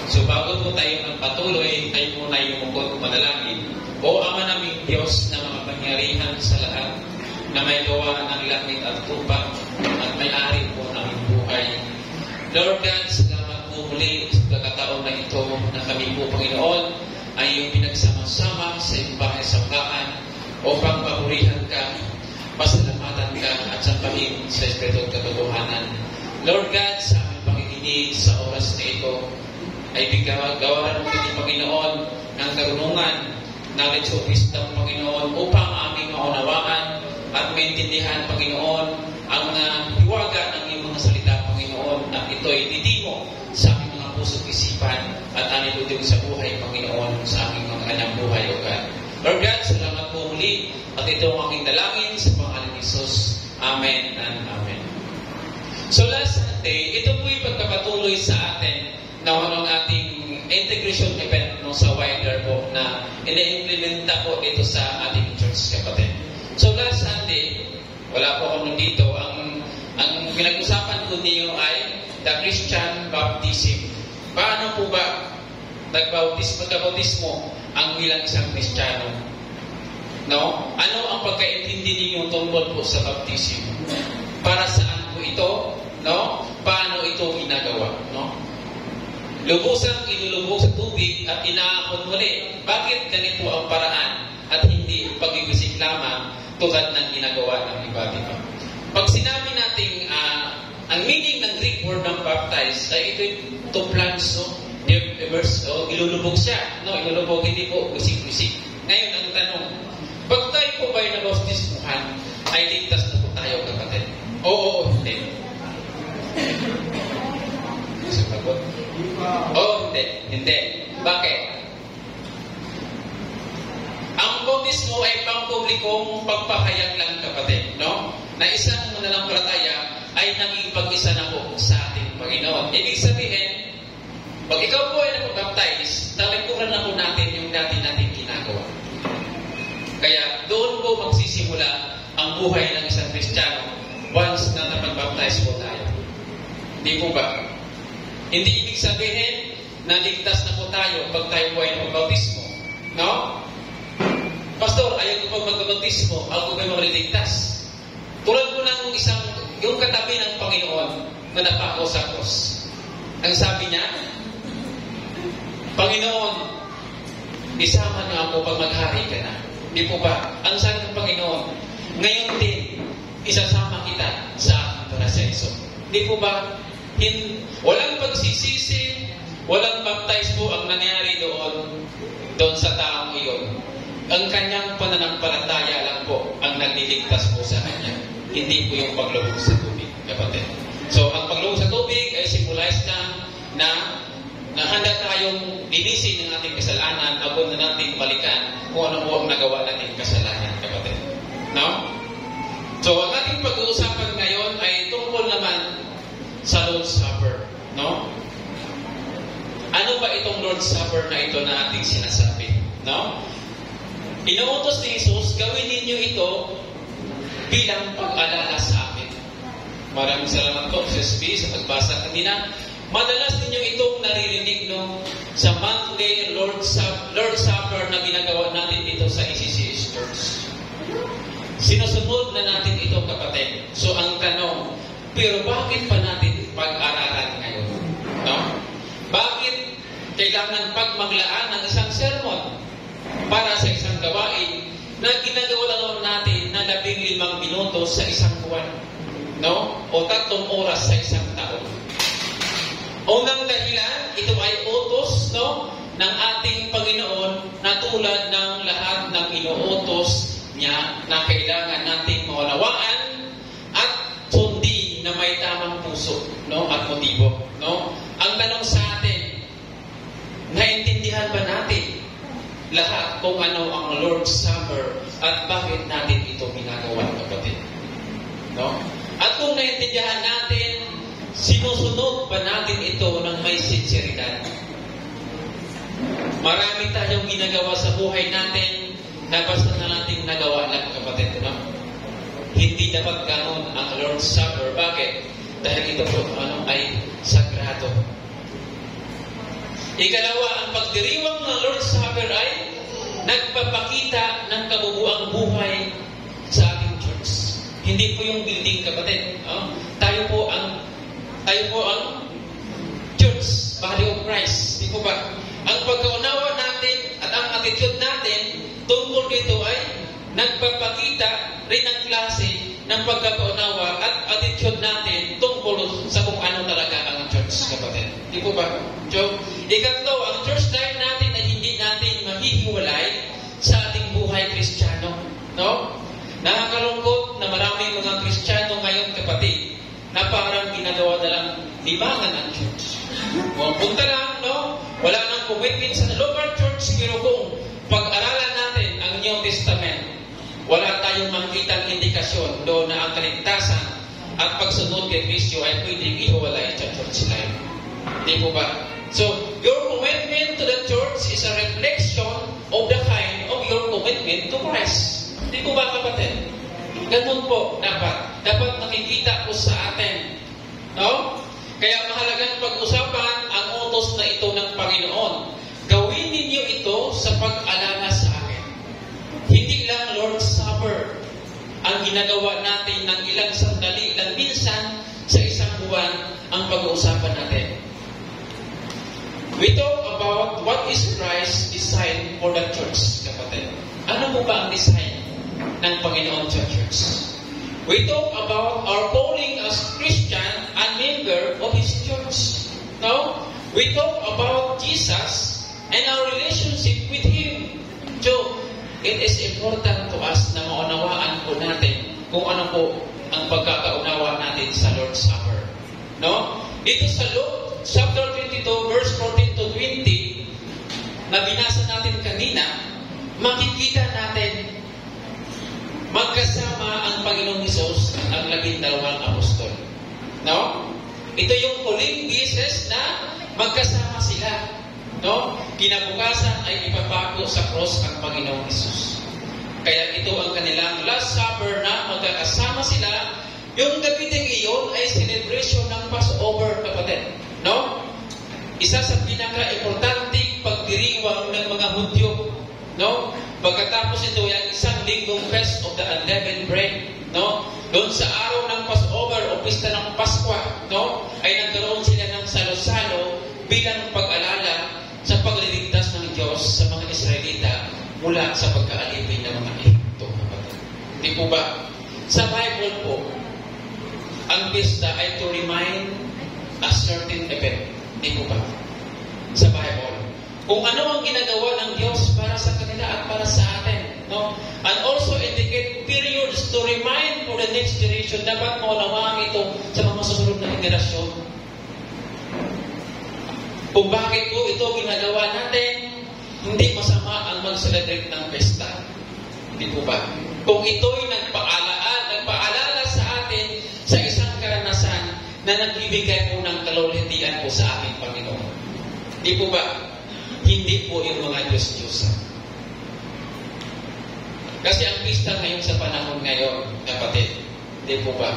So bago po tayo magpatuloy, tayo muna yung manalangin. O Ama naming Diyos na makapangyarihan sa lahat, na may gawa ng langit at lupa, at may-ari po ng buhay. Lord God, salamat po muli sa pagkakataon na ito na kami po, Panginoon, ay yung pinagsama-sama sa iyong bahay-sambahan upang papurihan ka, pasalamatan ka, at sampahin sa Espiritu at katotohanan. Lord God, sa aming pakikinig sa oras na ito, ay gawaran mo kami, Panginoon, ng karunungan, knowledge of wisdom, Panginoon, upang aming maunawaan at maintindihan, Panginoon, ang hiwaga ng iyong mga salita, Panginoon, at ito ay didimo sa aming mga puso't isipan at aming ludig sa buhay, Panginoon, sa aming mga kanyang buhay, O God. Lord God, salamat po muli at ito ang aking dalangin sa pangalan ni Jesus. Amen and Amen. So last Sunday, ito po'y pagkapatuloy sa atin ng ating integration event sa wider po na ina-implementa po ito sa ating church, kapatid. So last Sunday, wala po ako dito. Ang pinag-usapan ko niyo ay the Christian baptism. Paano po ba magkabautismo ang bilang isang Kristiyano? No? Ano ang pagkaintindi niyo tungkol po sa baptism? Para saan po ito? No? Paano ito ginagawa? No? Lubusang inulubog sa tubig at inaakon muli. Bakit ganito ang paraan at hindi pagigising lamang tulad ng ginagawa ng iba, diba? Pag sinabi nating ang meaning ng Greek word ng baptize ay ito to plunge, no? Ilulubog siya, no? Ilulubog, hindi po gising-gising. Ngayon ang tanong, pag tayo po ba'y nabautismuhan, ay ligtas na po tayo, kapatid? Oo, hindi. Sagot? Oo, hindi. Bakit? Ang bautismo ay pangpublikong pagpahayag lang, kapatid, no? Na isang mananampalataya ay naging pag-isa na po sa ating Panginoon. Ibig sabihin, pag ikaw po ay napag-baptize, talikuran na po natin yung dati nating ginagawa. Kaya doon po magsisimula ang buhay ng isang Kristiyano once na napag-baptize po tayo. Hindi po ba? Hindi ibig sabihin na ligtas na po tayo pag tayo po ay napag-baptismo. No? Pastor, ayaw ko pag mag-baptismo, ako ba mariligtas? Tulad mo ng yung katabi ng Panginoon na napako sa cross. Ang sabi niya, Panginoon, isama niyo ako pag maghari ka na. Di po ba? Ang sabi ng Panginoon, ngayon din, isasama kita sa aking proseso. Di po ba? Walang pagsisisi, walang baptize po ang nangyari doon sa taong iyon. Ang kanyang pananampalataya lang po ang nagliligtas po sa kanya. Hindi po yung paglubog sa tubig, kapatid. So, ang paglubog sa tubig ay symbolize na handa tayong linisin ng ating kasalanan bago na natin balikan kung ano po ang nagawa nating kasalanan, kapatid. No? So, ang ating pag-uusapan ngayon ay tungkol naman sa Lord's Supper. No? Ano ba itong Lord's Supper na ito na ating sinasabi? No? Inuutos ni Jesus, gawin ninyo ito bilang pag-alala sa amin. Maraming salamat po, SSB, sa pagbasa kanina. Madalas ninyo itong naririnig sa monthly Lord's Supper na ginagawa natin dito sa ECCS Church. Sinusunod na natin ito, kapatid. So ang tanong, pero bakit pa natin pag-aralan ngayon? No? Bakit kailangan pagmaglaan ng isang sermon para sa isang gawain na ginagawa lang natin na 15 minuto sa isang buwan? No? O 3 oras sa isang taon. Unang dahilan, ito ay utos, no, ng ating Panginoon na tulad ng lahat ng inuutos niya na kailangan nating maunawaan at sundin na may tamang puso, no, at motibo. No? Ang tanong sa atin, naintindihan ba natin lahat kung ano ang Lord's Supper at bakit natin ito ginagawa, kapatid? No? At kung naintindihan natin, sinusunod ba natin ito ng may sinseridad? Marami tayong ginagawa sa buhay natin na basta na natin nagawa lang, kapatid. No? Hindi dapat ganon ang Lord's Supper. Bakit? Dahil ito po ay sagrado. Ikalawa, ang pagdiriwang ng Lord's Supper ay nagpapakita ng kabubuang buhay sa ating church. Hindi po yung building, kapatid. Tayo po ang church, body of Christ. Di po ba? Ang pagkaunawa natin at ang attitude natin tungkol dito ay nagpapakita rin ang klase ng pagkaunawa at attitude natin tungkol sa kung ano talaga ang church, kapatid. Di po ba? So, ikatlo, ang church life natin ay hindi natin mahihiwalay sa ating buhay Kristiyano. No? Nakakalungkot na maraming mga Kristiyano ngayon, kapatid, na parang ginagawa na lang libangan ang church. Punta lang, no? Wala nang commitment sa local church, pero kung pag-aralan natin ang New Testament, wala tayong makikitang indikasyon doon na ang kaligtasan at pagsunod kay Kristo ay pwedeng ihiwalay sa church life. Di po ba? So, your commitment to the church is a reflection of the kind of your commitment to Christ. Di po ba, kapatid? Ganun po dapat. Dapat nakikita po sa atin. No? Kaya mahalagang pag-usapan ang utos na ito ng Panginoon. Gawin ninyo ito sa pag-alala sa akin. Hindi lang Lord's Supper ang ginagawa natin ng ilang sandali, ilang minsan sa isang buwan ang pag-uusapan natin. We talk about what is Christ's design for the church, kapatid. Ano po ba ang design ng Panginoon sa church? We talk about our calling as Christian and member of His church. No? We talk about Jesus and our relationship with Him. So, it is important to us na maunawaan po natin kung ano po ang pagkakaunawa natin sa Lord's Supper. No? Ito sa Luke chapter 22 verse 14 to 20 na binasa natin kanina, makikita natin magkasama ang Panginoong Hesus ang 12 apostol. No? Ito yung huling beses na magkasama sila. No? Kinabukasan ay ipapako sa cross ang Panginoong Hesus. Kaya ito ang kanilang last supper na magkakasama sila. Yung gabi ding iyon ay celebration ng Passover, kapatid. No? Isa sa pinaka-importanting pagdiriwang ng mga Hudyo. No? Pagkatapos ito ay isang linggong Fest of the Unleavened Bread. No? Doon sa araw ng Passover o pista ng Paskwa, no? Ay nagkaroon sila ng salo-salo bilang pag-alala sa pagliligtas ng Diyos sa mga Israelita mula sa pagkaalipin ng mga Ehipto. Hindi po ba? Sa Bible po, ang pista ay to remind a certain event. Hindi po ba? Sa Bible. Kung ano ang ginagawa ng Diyos para sa kanila at para sa atin. No? And also indicate periods to remind for the next generation. Dapat maunawaan ito sa mga susunod na henerasyon. Kung bakit po ito ginagawa natin, hindi masama ang mag-celebrate ng pesta. Hindi po ba? Kung ito'y nagpaalala sa atin sa isang karanasan na nagbibigay po ng kalulitian po sa ating Panginoon. Hindi po ba? Hindi po yung mga Diyos-Diyosan. Kasi ang pista ngayon sa panahon ngayon, kapatid, hindi po ba?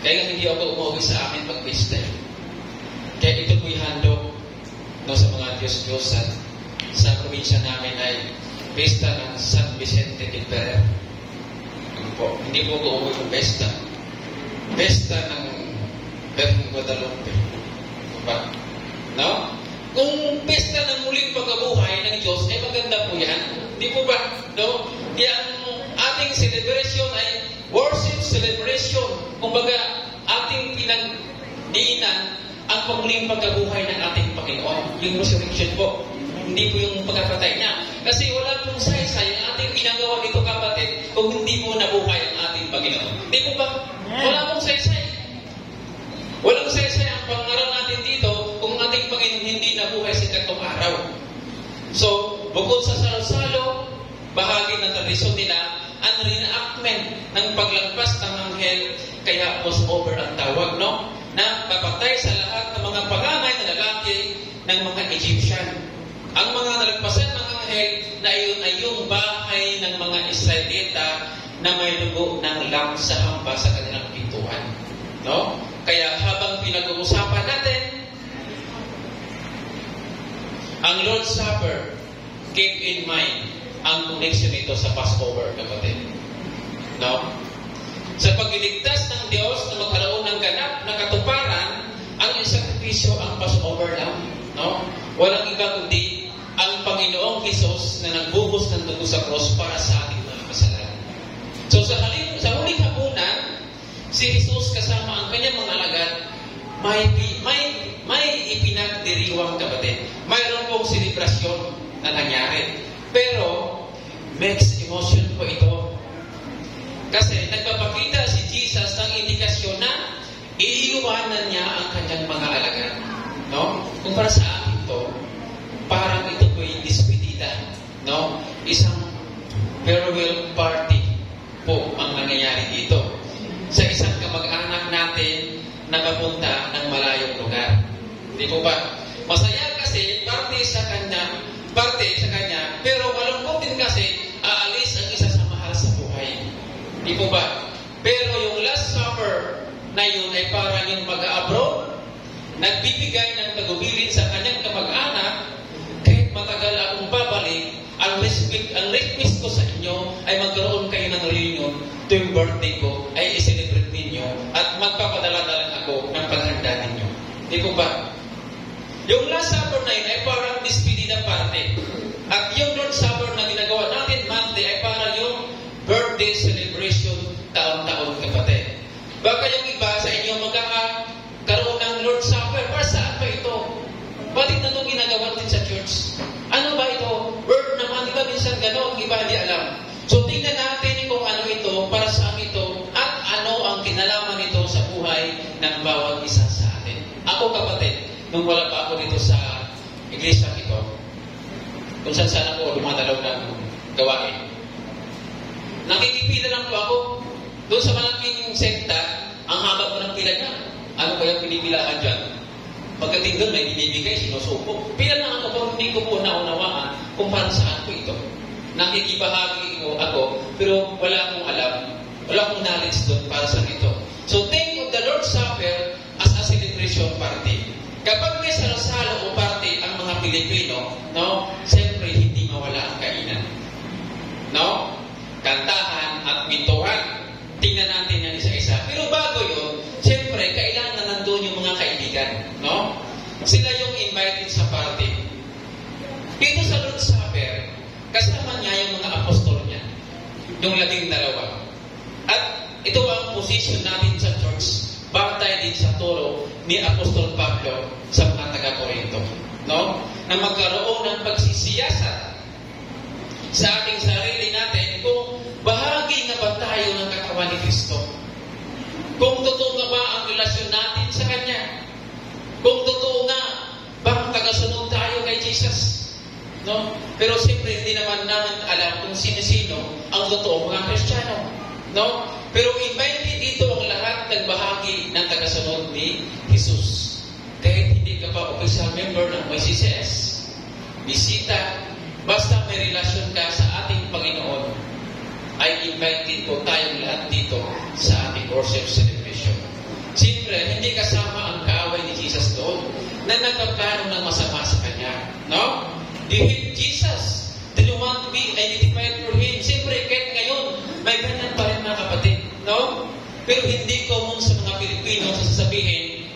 Kaya hindi ako umuwi sa amin pag-pista. Kaya ito po'y handog sa mga Diyos-Diyosan. Sa probinsya namin ay pista ng San Vicente de Ferrer. Hindi po ako umuwi ng pesta. Pesta ng Berhang Guadalupe. Diba? No? Kung pesta ng muling pagkabuhay ng Diyos, ay maganda po yan. Di po ba? No? Kaya ang ating celebration ay worship celebration. Kumbaga, ating pinagdiinan ang muling pagkabuhay ng ating Panginoon. Yung resurrection po. Hindi po yung pagkapatay niya. Kasi wala pong saysay ang ating ginagawa dito, kapatid, kung hindi po nabuhay ang ating Panginoon. Di po ba? Wala pong saysay. Walang saysay ang pangaral natin dito kung ating Panginoon hindi nabuhay sa katong araw. So, bukod sa salo-salo, bahagi ng tradisyon nila, ang reenactment ng paglagpas ng anghel, kaya Passover ang tawag, no? Na papatay sa lahat ng mga pagangay na lalaki ng mga Egyptian. Ang mga nalagpasan ng anghel na iyon ay yung bahay ng mga Israelita na may dugo ng lamb sa hamba sa kanilang pintuan. No? Kaya habang pinag-uusapan natin ang Lord's Supper, keep in mind ang connection nito sa Passover, kapatid. No? Sa pagliligtas ng Diyos na magkaroon ng ganap na katuparan, ang sakripisyo ang Passover lang. No? Walang iba kundi ang Panginoong Hesus na nagbubos ng dugo sa cross para sa ating mga kasalanan. So sa huling hapunan, si Jesus kasama ang kanyang mga alagad, may ipinagdiriwang, kapatid. Mayroon pong selebrasyon na nangyari. Pero mixed emotion po ito. Kasi nagpapakita si Jesus ng indikasyon na iiwanan niya ang kanyang mga alagad. No? Kung para sa akin ito, parang ito po yung dispedida. No? Isang farewell party po ang nangyayari dito. Sa isang kamag-anak natin na papunta ng malayong lugar. Di po ba? Masaya kasi parte sa kanya, pero malungkot din kasi aalis ang isa sa mahal sa buhay. Di po ba? Pero yung Last Supper na yun ay parang yung mag-abroad, nagbibigay ng tagubilin sa kanyang kamag-anak, kahit matagal akong babalik, ang request ko sa inyo ay magkaroon kayo ng reunion tuwing birthday ko, ay i-celebrate ninyo at magpapadala-dalan ako ng paghanda ninyo. Di po ba? Yung Last Supper na yun ay parang despedida parte. At yung Lord's Supper na ginagawa natin Monday ay parang yung birthday celebration taon-taon, kapatid. Baka yung iba sa inyo magkakaroon ng Lord's Supper. Para saan ba ito? Bakit na itong ginagawa din sa church? Ano ba ito? Word naman, di ba minsan gano'n, iba hindi alam. So tingnan natin kung ano ito, para saan ito, at ano ang kinalaman nito sa buhay ng bawat isa sa atin. Ako, kapatid, nung wala pa ako dito sa iglesia ito, kung saan ako dumadalaw ng gawain, nakikipila lang po ako. Doon sa malaking sekta, ang haba ko ng pila niya. Ano kaya pinipilaan dyan? Pagdating doon, may binibigay, sinusupo. Pila lang ako, hindi ko po naunawaan kung para saan ko ito. Nakikibahagi ko ako, pero wala akong alam, wala akong knowledge doon para saan ito. So think of the Lord's Supper as a celebration party. Kapag may salasalo o party ang mga Pilipino, no, siyempre hindi mawala ang kainan. No? Kantahan at bintuhan. Tingnan natin yan isa-isa. Pero bago yun, siyempre, kailangan na nandun yung mga kaibigan. No? Sila yung invited sa party. Dito sa Lord's Supper, kasama niya yung mga apostol niya. Yung 12. At ito ang position natin sa church. Batay din sa turo ni Apostol Pablo sa mga taga-Corinto. No? Na magkaroon ng pagsisiyasat sa ating sarili natin kung bahagi na ba tayo ng katawan ni Kristo. Kung totoo nga ba ang relasyon natin sa Kanya. Kung totoo nga bang tagasunod tayo kay Jesus. No? Pero siyempre hindi naman namin alam kung sino-sino ang totoo mga Kristiyano. No? Pero invited dito ang lahat ng bahagi ng tagasunod ni Jesus. Kahit hindi ka pa official member ng YCCS, bisita, basta may relasyon ka sa ating Panginoon, ay invited po tayong lahat dito sa ating worship celebration. Siyempre, hindi kasama ang kaaway ni Jesus doon na nagpaplano ng masama sa Kanya. No? Do you hate Jesus? Do you want to be identified for Him? Siyempre, kahit ngayon, may ganyan pa rin mga kapatid. No? Pero hindi common sa mga Pilipino sasabihin,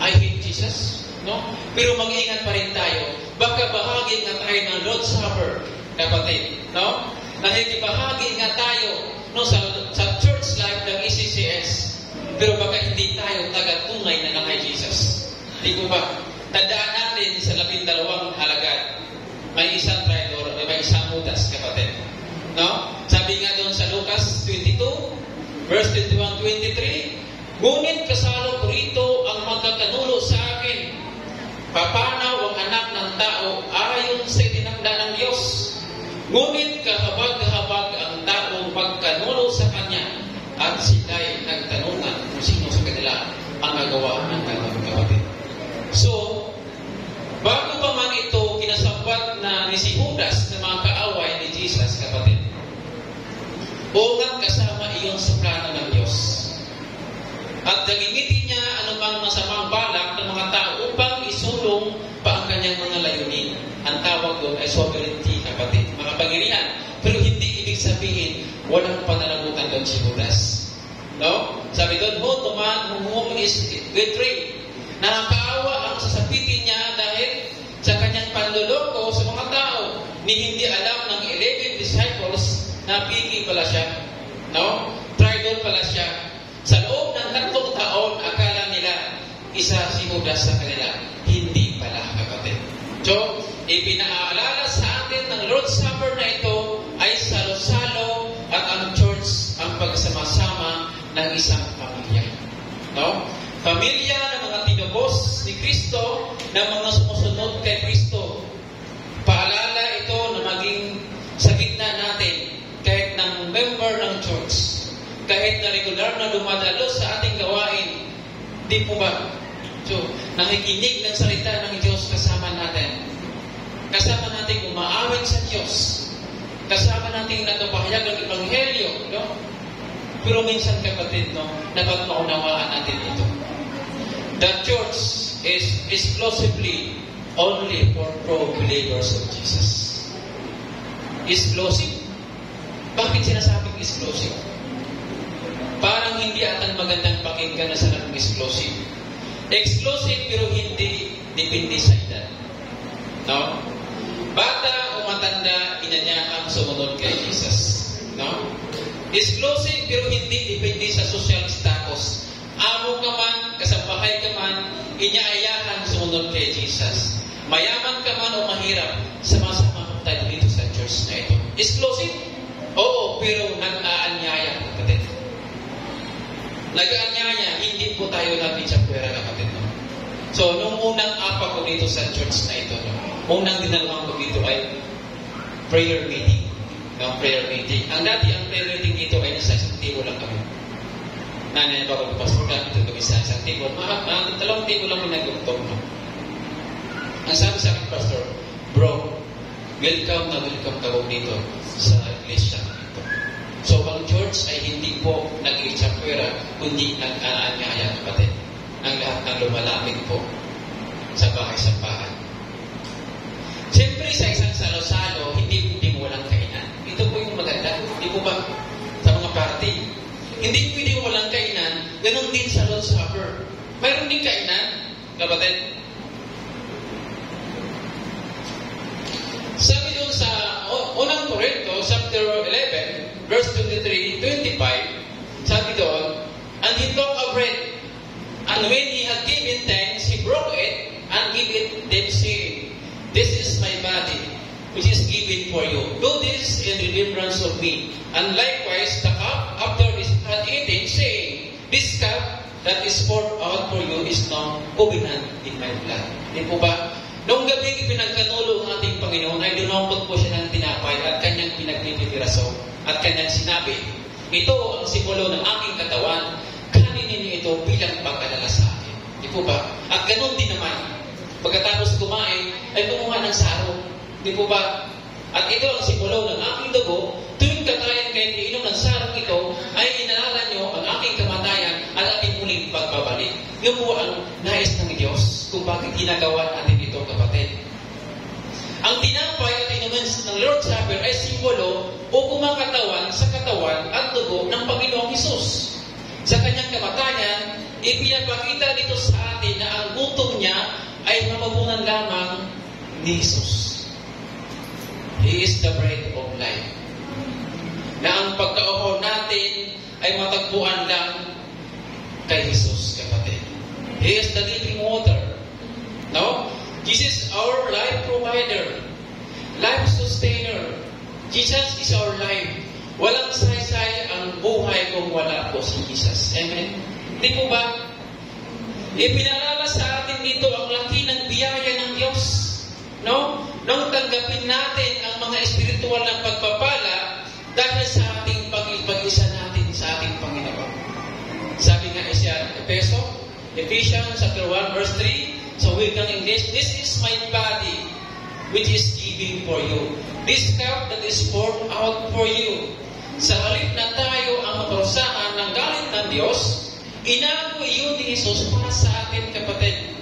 I hate Jesus. No? Pero mag-ingat pa rin tayo. Baka bahagi nga tayo ng Lord's Supper, kapatid. No? Nakikibahagi nga tayo no, sa church life ng ECCS. Pero baka hindi tayo taga-tunay na kay Jesus. Di ko ba? Tandaan natin sa 12 alagad, may isang traidor, may isang Judas, kapatid. No? Sabi nga doon sa Lucas 22, verse 21-23, ngunit kasalo ko rito ang magkakanulo sa akin. Papanaw ang anak ng tao ayon sa itinakda ng Diyos. Ngunit kahabag-habag ang taong pagkanulo sa Kanya at sila'y nagtanungan kung sino sa kanila ang nagawa ng kanyang kapatid. So, bago pa man ito kinasambat na ni si Judas na mga kaaway ni Jesus, kapatid, unang kasama iyon sa plano ng Diyos. At nagingiti niya anumang masamang balak ng mga tao upang isulong pa ang kanyang mga layunin. to man whom is betrayed. Nakakaawa ang sasapitin niya dahil sa kanyang panloloko sa mga tao ni hindi alam ng 11 disciples na piki pala siya. No? Traitor pala siya. Sa loob ng 3 taon, akala nila isa si Judas sa kanila. Hindi pala, kapatid. So, ipinaalala sa atin ng Lord's Supper na ito ay salo-salo at ang church ang pagsama-sama ng isang pamilya. No? Pamilya ng mga tinubos ni Kristo, ng mga sumusunod kay Kristo. Paalala ito na maging sa gitna natin, kahit ng member ng church, kahit na regular na dumadalo sa ating gawain, di po ba? So, nakikinig ng salita ng Diyos kasama natin. Kasama natin umaawit sa Diyos. Kasama natin natupahayag ang Ebanghelyo. No? Pero minsan, kapatid, no, dapat maunawaan natin ito. The church is exclusively only for pro-believers of Jesus. Exclusive? Bakit sinasabing exclusive? Parang hindi atan magandang pakinggan na sa ng exclusive. Exclusive pero hindi depende sa edad. No? Bata o matanda, inanyakang sumunod kay Jesus. No? Exclusive pero hindi depende sa social status. Amo ka man, kasabahay ka man, inyaayakan sumunod kay Jesus. Mayaman ka man o mahirap, sama-sama tayo dito sa church na ito. Exclusive? Oo, pero nag-aanyaya, kapatid. Nag-aanyaya, hindi po tayo natin sa pwera, kapatid. No? So, nung unang apa ko dito sa church na ito, no? Unang dinalaman ko dito ay prayer meeting. No? Prayer meeting. Ang dati, ang prayer meeting dito ay nasa isang table lang kami. Nanay ba ko pastor kami dito kami sa isang table. Dalawang table lang pinagluto. No? Ang sabi sa akin, pastor, bro, welcome ka po dito sa iglesia ito. So, ang church ay hindi po nag-iitsapwera, kundi nag-aanyaya, kapatid. Ang lahat ng lumalamig po sa bahay. Siyempre, sa isang salo-salo, hindi mo walang kainan. Ito po yung maganda. Hindi po ba sa mga party? Hindi pwede walang kainan. Ganon din sa Lord's Supper. Mayroon din kainan, kapatid. Sabi doon sa unang Korinto, chapter 11, verse 23-25, sabi doon, and he took a bread, and when he had given thanks, he broke it, and gave it them, saying, this is my body, which is given for you. Do this in remembrance of me. And likewise, the cup, after this had eaten, saying, this cup that is poured out for you is now covenant in my blood. Di po ba? Noong gabi pinagkanulo ng ating Panginoon ay dunampot po siya ng tinapay at kanyang pinagpipiraso at kanyang sinabi, ito ang simbolo ng aking katawan, kanin ninyo ito bilang pag-alala sa akin. Di po ba? At ganon din naman, pagkatapos kumain ay kumuha ng sarong. Di po ba? At ito ang simbolo ng aking dugo, tuwing kakain kayo iinom ng sarong ito, ay inaalala nyo ang aking kamatayan at aking muling pagbabalik. Yun po ang nais ng Diyos kung bakit ginagawa natin ito, kapatid. Ang tinapay at inumin ng Lord's Supper ay simbolo o kumakatawan sa katawan at dugo ng Panginoong Hesus. Sa kanyang kamatayan, ipinapakita dito sa atin na ang gutom niya ay mamabunan lamang ni Hesus. He is the bread of life. Na ang pagkauhaw natin ay matagpuan lang kay Jesus, kapatid. He is the living water. No? Jesus is our life provider, life sustainer. Jesus is our life. Walang saysay ang buhay kung wala po si Jesus. Amen? Hindi po ba? Ipinaalala sa atin dito ang laki ng biyaya ng Diyos. No? Nung tanggapin natin ang mga espiritual na pagpapala dahil sa ating pag-isa natin sa ating Panginoon. Sabi nga Ephesians chapter 1 verse 3, so we can English, this is my body which is given for you. This cup that is poured out for you. Sa halip na tayo ang maparusahan ng galit ng Diyos, inago iyon ni Jesus para sa atin, kapatid.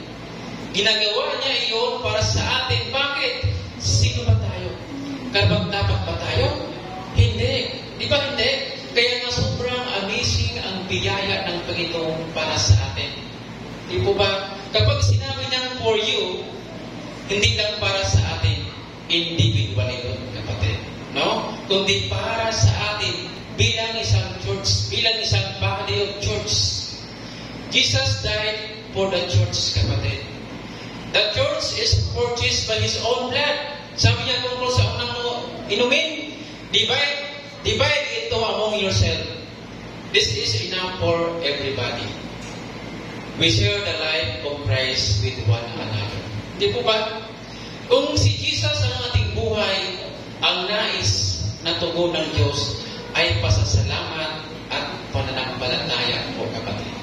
Ginagawa niya iyon para sa atin. Bakit? Sino ba tayo? Dapat ba tayo? Hindi. Di ba hindi? Kaya nga sobrang amazing ang biyaya ng Panginoon para sa atin. Di po ba? Kapag sinabi niyang for you, hindi lang para sa atin individually yun, kapatid. No? Kundi para sa atin bilang isang church, bilang isang body of church. Jesus died for the church, kapatid. The church is purchased by His own blood. Sabi niya tungkol sa unang inumin, divide it among yourself. This is enough for everybody. We share the life of Christ with one another. Di po ba? Kung si Jesus ang ating buhay, ang nais na tugon ng Diyos ay pasasalamat at pananampalataya po, kapatid.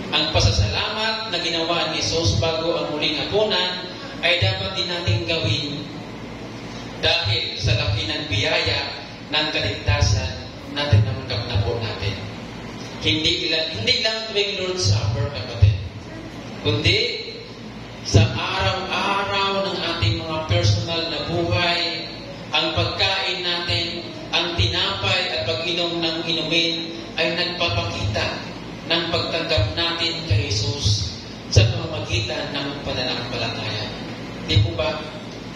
Ang pasasalamat na ginawa ni Jesus bago ang muling hapunan ay dapat din natin gawin dahil sa laki ng biyaya ng kaligtasan na tinanggap na po natin. Hindi lang tuwing Lord's Supper, kapatid, kundi sa araw-araw ng ating mga personal na buhay, ang pagkain natin, ang tinapay at pag-inom ng inumin ay nagpapakita ng pagtanggap natin kay Jesus sa pamamagitan ng pananampalataya. Di po ba?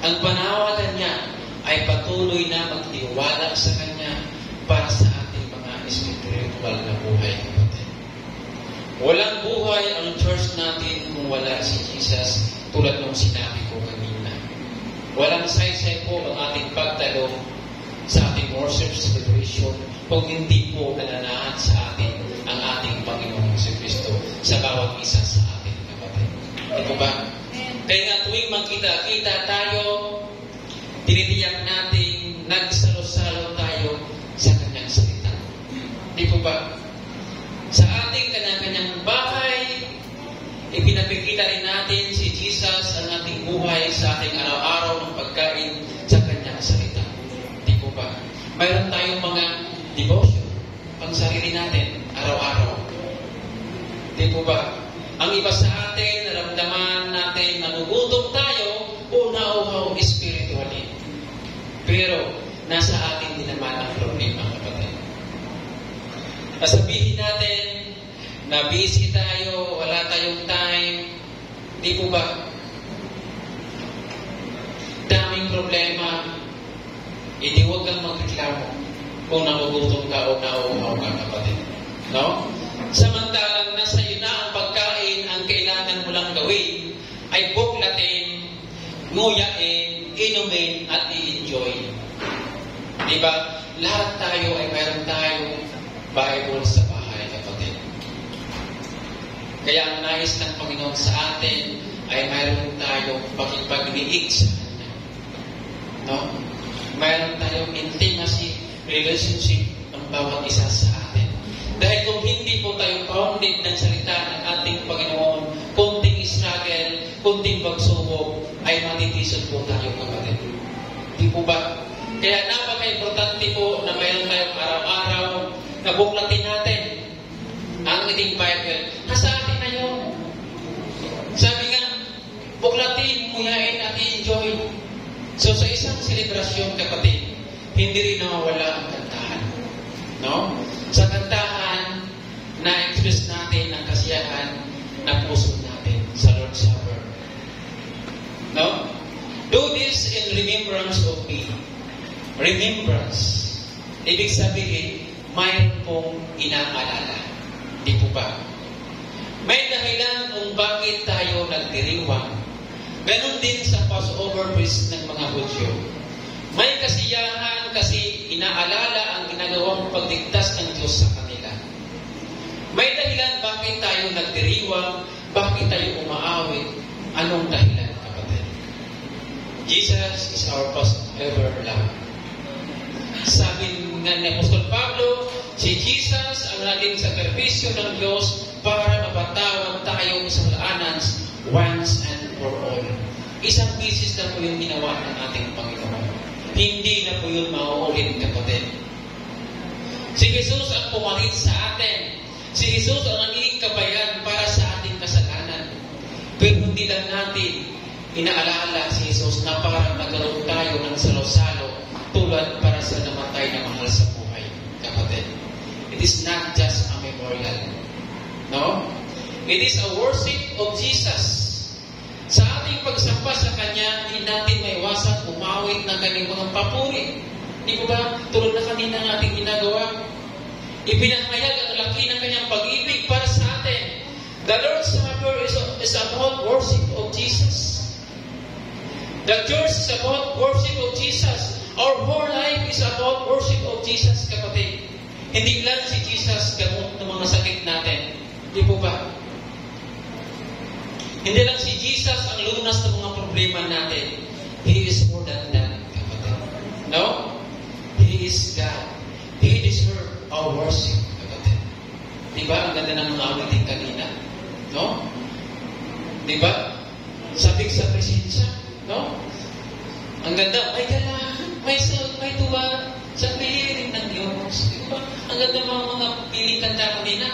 Ang panawagan niya ay patuloy na magtiwala sa Kanya para sa ating mga espiritual na buhay, kapatid. Walang buhay ang church natin kung wala si Jesus, tulad ng sinabi ko kanina. Walang saysay po ang ating pagtalong sa ating worship celebration kung hindi po nananahan sa atin ang ating Panginoong Kristo sa bawat isa sa atin, kapatid. Ito ba? Kaya nga tuwing magkita-kita tayo, tinitiyak natin, nagsalo-salo tayo sa Kanyang salita. Di po ba? Sa ating kanya-kanyang bahay, ipinapikita rin natin si Jesus ang ating buhay sa ating araw-araw ng pagkain sa Kanyang salita. Di po ba? Mayroon tayong mga devotion pang sarili natin, araw-araw. Di po ba? Ang iba sa atin, naramdaman natin, nanugutom tayo o nauhaw spiritually. Pero, nasa atin din naman ang problema, kapatid. Sabihin natin na busy tayo, wala tayong time. Di po ba? Daming problema. Hindi huwag kang magreklamo kung nagugutom ka o nauuhaw ka, kapatid. No? Samantalang nasa iyo na ang pagkain, ang kailangan mo lang gawin ay buklatin, nguyain, inumin, at i-enjoy. Di ba? Lahat tayo ay mayroon tayong Bible sa bahay, kapatid. Kaya ang nais ng Panginoon sa atin ay mayroon tayong pakipagniig sa Kanya. No? Mayroon tayong intimacy, relationship ng bawat isa sa atin. Dahil kung hindi po tayo founded ng salita ng ating Panginoon, kunting struggle, kunting pagsubok, ay matitisod po tayo, kapatid. Di po ba? Kaya napaka-importante po na mayroon tayong araw-araw na buklatin natin ang ating Bible. Nasa atin na yun. Sabi nga, buklatin, nguyain at enjoy. So sa isang selebrasyon, kapatid, hindi rin nawawala ang kantahan. No? Sa kantahan, na-express natin ang kasiyahan na puso natin sa Lord's Supper. No? Do this in remembrance of me. Remembrance. Ibig sabihin, mayroon pong inaalala. Di po ba? May dahilan kung bakit tayo nagdiriwang. Ganon din sa Passover feast ng mga Hudyo. May kasiyahan kasi inaalala ang ginagawang pagligtas ng Diyos sa kanila. May dahilan bakit tayo nagdiriwang, bakit tayo umaawit. Anong dahilan, kapatid? Jesus is our Passover lamb. Sabi nga ni Apostol Pablo, si Jesus ang naging sakripisyo ng Diyos para mapatawad tayo sa kasalanan once and for all. Isang bisis na po yung ginawa ng ating Panginoon. Hindi na po yun mauulit, kapatid. Si Jesus ang pumalit sa atin. Si Jesus ang naging kabayan para sa ating kasalanan. Pero hindi lang natin inaalala si Jesus na parang nagkaroon tayo ng salo-salo tulad para sa namatay na mahal sa buhay, kapatid. It is not just a memorial. No? It is a worship of Jesus. Sa ating pagsamba sa Kanya, hindi natin maiwasan umawit ng kanyang mga papuri. Di ba ba? Tulad na kanina natin ginagawa. Ipinahayag ang laki ng kanyang pag-ibig para sa atin. The Lord's Supper is about worship of Jesus. The church is about worship of Jesus. Our whole life is about worship of Jesus, kapatid. Hindi lang si Jesus gamot ng mga sakit natin. Di po ba? Hindi lang si Jesus ang lunas ng mga problema natin. He is more than that, kapatid. No? He is God. He deserves our worship, kapatid. Diba? Ang ganda ng mga awitin kanina. No? Diba? Sabik sa presensya. No? Ang ganda. May gala. May tuwa. Sa piling ng Diyos. Diba? Ang ganda mga piling kanta kanina.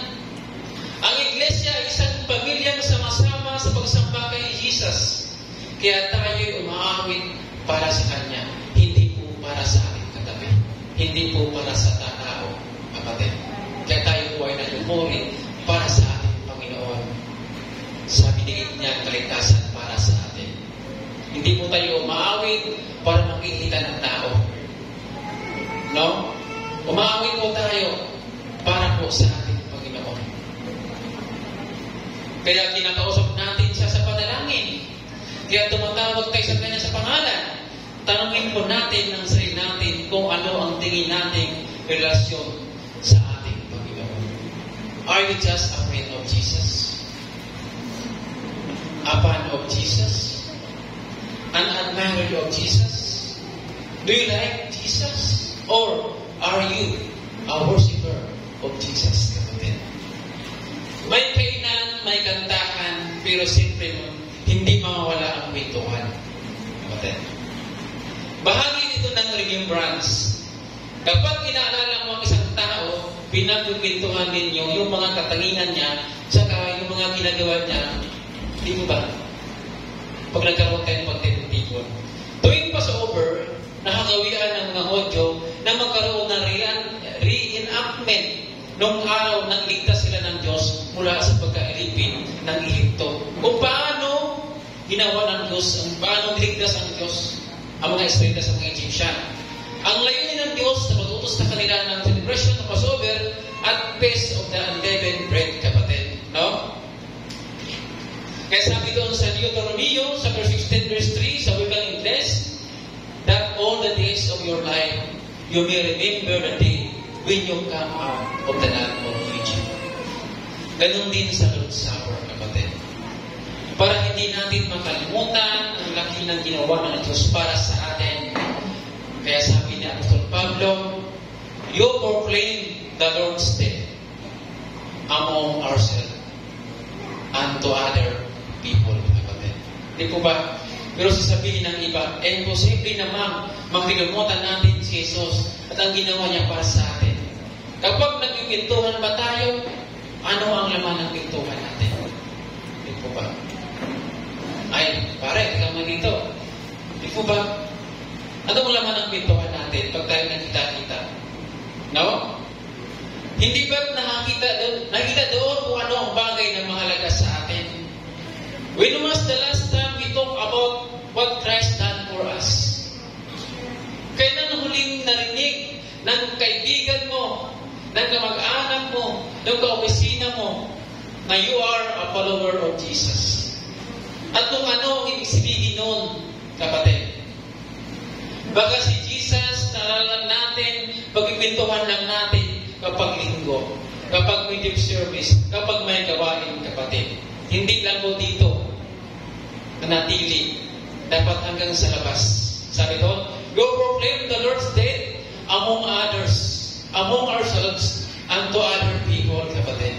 Ang iglesia ay isang pamilyang sama-sama sa pagsamba kay Jesus. Kaya tayo'y umaawit para sa Kanya. Hindi po para sa ating katabi. Hindi po para sa tao, kapatid. Kaya tayo po ay nalumuri para sa ating Panginoon. Sa binigay niya ang kaligtasan para sa atin. Hindi po tayo umaawit para makikita ng tao. No? Umaawit po tayo para po sa ating Panginoon. Kaya kinakausap natin siya sa panalangin. Kaya tumatawag tayo sa Kanya sa pangalan. Tanungin po natin ng sarili natin kung ano ang tingin nating relasyon sa ating Panginoon. Are you just a friend of Jesus? A fan of Jesus? An admirer of Jesus? Do you like Jesus? Or are you a worshiper of Jesus? May kainan, may kantahan, pero siyempre hindi mawawala ang kwentuhan. Bahagi nito ng remembrance. Kapag inaalala mo ang isang tao, pinagkukwentuhan ninyo yung mga katangingan niya, saka yung mga ginagawa niya, di mo ba? Pag nagkaroon tayo ng pagtitipon. Tuwing Passover, nakagawian ng mga audio na magkaroon ng reenactment noong araw nang ligtas sila ng Diyos mula sa pagkailipin ng Ehipto. Kung paano ginawa ng Diyos, paano niligtas ang Diyos ang mga Israelita sa mga Egyptian. Ang layunin ng Diyos na mag-utos na kanila ng celebration ng Passover at Feast of the Unleavened Bread, kapatid. No? Kaya sabi doon sa Deuteronomy, sa verse 16, verse 3, sa wikang Ingles, that all the days of your life, you may remember the day when you come out of the land of Egypt. Ganon din sa Lord's Supper, kapatid. Para hindi natin makalimutan ang laki ng ginawa ng Diyos para sa atin. Kaya sabi ni Apostol Pablo, you proclaim the Lord's death among ourselves and to other people, kapatid. Di po ba? Pero sasabihin ng iba, imposible naman makilimutan natin si Jesus at ang ginawa niya para sa atin. Kapag nagkikwentuhan ba tayo, ano ang laman ng kwentuhan natin? Di po ba? Ay, pare, ikaw man dito. Di po ba? Ano ang laman ng kwentuhan natin pag tayo nagkita-kita? No? Hindi ba nakita doon kung ano ang bagay na mahalaga sa atin? When was the last time we talk about what Christ done for us? Kailan ang huling narinig ng kaibigan mo, ng kamag-anak mo, ng kaopisina mo, na you are a follower of Jesus? At kung ano ang ibig sabihin nun, kapatid? Baka si Jesus, naalala natin, pagkikwentuhan lang natin kapag linggo, kapag may deep service, kapag may gawain, kapatid. Hindi lang po dito nanatili, dapat hanggang sa labas. Sabi doon, go proclaim the Lord's death among others, among ourselves, and to other people, kapatid.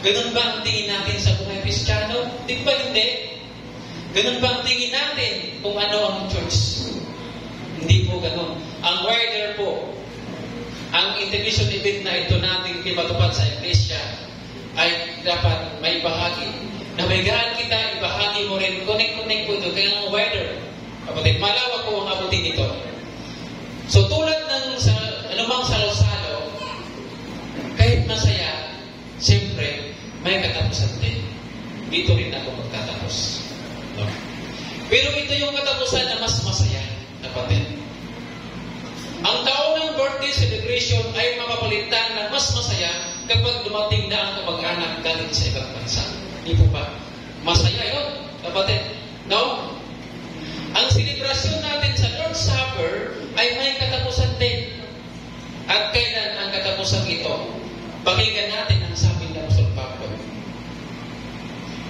Ganun ba ang tingin natin sa buhay Kristiyano? Di ba hindi? Ganun ba ang tingin natin kung ano ang church? Hindi po ganun. Ang wider po, ang intermission event na ito natin pinatupad sa iglesia ay dapat may bahagi. Na may gaan kita, ibahagi mo rin. Connect po ito. Kaya ang wider, kapatid, malawak po ang abutin nito. So tulad ng anumang salo-salo, may katapusan din. Dito rin ako magtatapos. No? Pero ito yung katapusan na mas masaya, kapatid. Ang taon ng birthday celebration ay mapapalitan ng mas masaya kapag dumating na ang kamag-anak galing sa ibang bansa. Hindi po ba? Masaya yun, kapatid. No? Ang selebrasyon natin sa Lord's Supper ay may katapusan din. At kailan ang katapusan ito? Pakinggan natin ang sabi ng Apostol Pablo.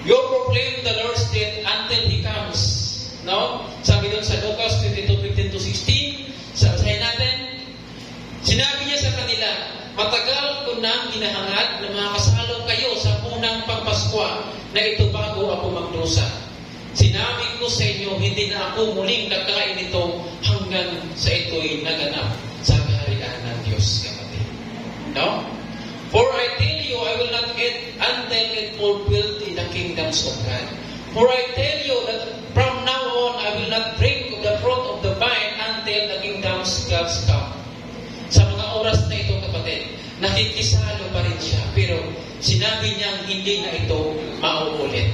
You proclaim the Lord's death until He comes. No? Sabi doon sa Lucas 22:15-16, sabasahin natin, sinabi niya sa kanila, matagal ko nang hinahangad na makasalo kayo sa unang pagpaskwa na ito bago ako magdusa. Sinabi ko sa inyo, hindi na ako muling kakain ito hanggang sa ito'y naganap sa kaharian ng Diyos, kapatid. No? For I tell you, I will not eat until it fulfilled in the kingdoms of God. For I tell you that from now on, I will not drink of the fruit of the vine until the kingdoms of God come. Sa mga oras na ito, kapatid, nakikisalo pa rin siya. Pero sinabi niyang hindi na ito mauulit.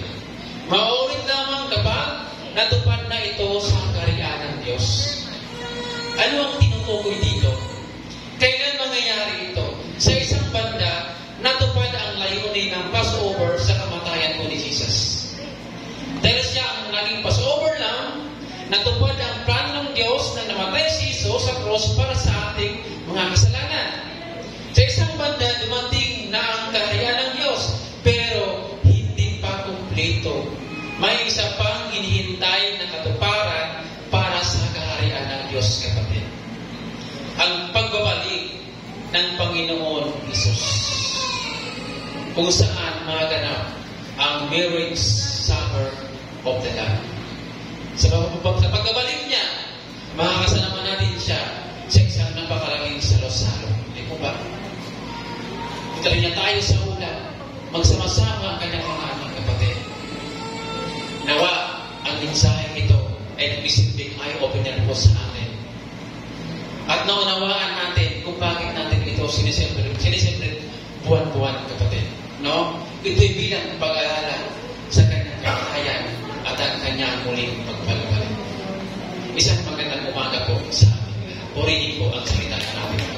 Mauulit lamang kapag natupad na ito sa kaharian ng Diyos. Ano ang tinutukoy dito? Kailan mangyayari ito? Sa isang banda, natupad ang layunin ng Passover sa kamatayan ko ni Jesus. Dahil siya ang naging Passover lang, natupad ang plan ng Diyos na namatay si Jesus sa cross para sa ating mga kasalanan. Sa isang banda, dumating na ang kaharian ng Diyos, pero hindi pa kumpleto. May isa pang hinihintay na katuparan para sa kaharian ng Diyos, kapatid. Ang pagbabalik ng Panginoon Jesus, kung saan maganap ang marriage supper of the Lamb. Sa pagbabalik niya, makakasama natin siya sa isang napakalaking salo-salo. Hindi po ba? Itali niya tayo sa ulan, magsama-sama ang kanyang mga anak, kapatid. Nawa, ang mensaheng ito ay nagbisilbing eye-opener po sa atin. At naunawaan natin kung bakit natin ito sinisempre buwan-buwan, kapatid. No? Ito'y bilang pag-aalala sa kanyang kakayahan at ang kanyang muling pagpalabalik. Isang magandang umaga po sa ating lahat. Purihin po ang salita ng ating